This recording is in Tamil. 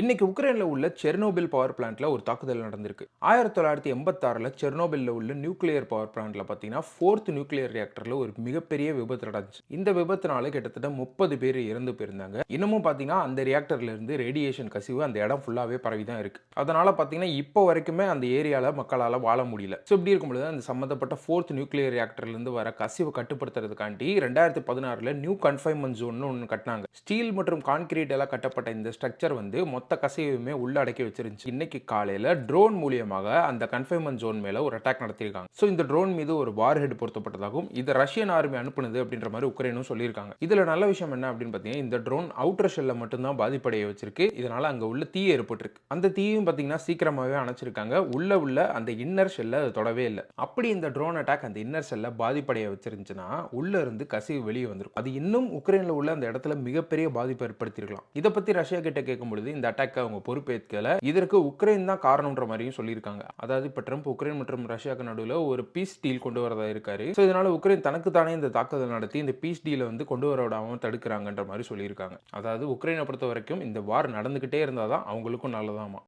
இன்னைக்கு உக்ரைன்ல உள்ள செர்னோபில் பவர் பிளான்ட்ல ஒரு தாக்குதல் நடந்திருக்கு. 1986ல செர்னோபில்ல உள்ள நியூக்ளியர் பவர் பிளான்ட்ல பார்த்தீங்கன்னா, 4த் நியூக்ளியர் ரியாக்டர்ல ஒரு மிகப்பெரிய விபத்து நடந்துச்சு. இந்த விபத்துனால கிட்டத்தட்ட 30 பேர் இறந்து போயிருந்தாங்க. இன்னமும் பார்த்தீங்கன்னா, அந்த ரியாக்டர்ல இருந்து ரேடியேஷன் கசிவு அந்த இடம் ஃபுல்லாவே பரவி தான் இருக்கு. அதனால பார்த்தீங்கன்னா, இப்போ வரைக்குமே அந்த ஏரியால மக்களால வாழ முடியல. ஸோ இப்படி இருக்கும்பொழுது அந்த சம்பந்தப்பட்ட 4த் நியூக்ளியர் ரியாக்டர்ல இருந்து வர கசிவை கட்டுப்படுத்துறதுக்காண்டி 2016ல நியூ கன்ஃபைன்மென்ட் ஜோன்னு ஒண்ணு கட்டுனாங்க. ஸ்டீல் மற்றும் கான்கிரீட் எல்லாம் கட்டப்பட்ட இந்த ஸ்ட்ரக்சர் வந்து மொத்த கசிவையுமே உள்ள அடக்கி வச்சிருந்துச்சு. இன்னைக்கு காலையில ட்ரோன் மூலியமாக அந்த கன்ஃபைன்மென்ட் ஜோன் மேல ஒரு அட்டாக் நடத்திருக்காங்க. சோ இந்த ட்ரோன் மீது ஒரு வார் ஹெட் பொருத்தப்பட்டதாகவும் இது ரஷ்யன் ஆர்மி அனுப்புனது அப்படின்ற மாதிரி உக்ரைனும் சொல்லியிருக்காங்க. இதுல நல்ல விஷயம் என்ன அப்படின்னு பாத்தீங்கன்னா, இந்த ட்ரோன் அவுட்டர் ஷெல்ல மட்டும் தான் பாதிப்படைய வச்சிருக்கு. இதனால அங்க உள்ள தீ ஏற்பட்டிருக்கு. அந்த தீயும் பாத்தீங்கன்னா சீக்கிரமாவே அணைச்சிருக்காங்க. உள்ள அந்த இன்னர் ஷெல்ல அது தொடவே இல்லை. அப்படி இந்த ட்ரோன் அட்டாக் அந்த இன்னர் ஷெல்ல பாதிப்படைய வச்சிருந்துச்சுன்னா உள்ள இருந்து கசிவு வெளியே வந்துரும். அது இன்னும் உக்ரைன்ல உள்ள அந்த இடத்துல மிகப்பெரிய பாதிப்பு ஏற்படுத்தியிருக்கலாம். இதை பத்தி ரஷ்யா கிட்ட கேட்கும் பொழுது இந்த அட்டாக் அவங்க பொறுப்பேற்கல. இதற்கு உக்ரைன் தான் காரணம்ன்ற மாதிரியும் சொல்லியிருக்காங்க. அதாவது இப்ப ட்ரம்ப் உக்ரைன் மற்றும் ரஷ்யாவுக்கு நடுவில் ஒரு பீஸ் டீல் கொண்டு வரதா இருக்காரு. சோ இதனால உக்ரைன் தனக்கு தானே இந்த தாக்குதல் நடத்தி இந்த பீஸ் டீலை வந்து கொண்டு வர விடாம தடுக்கிறாங்கன்ற மாதிரி சொல்லியிருக்காங்க. அதாவது உக்ரைனை பொறுத்த வரைக்கும் இந்த வார் நடந்துகிட்டே இருந்தாதான் அவங்களுக்கும் நல்லதாமா.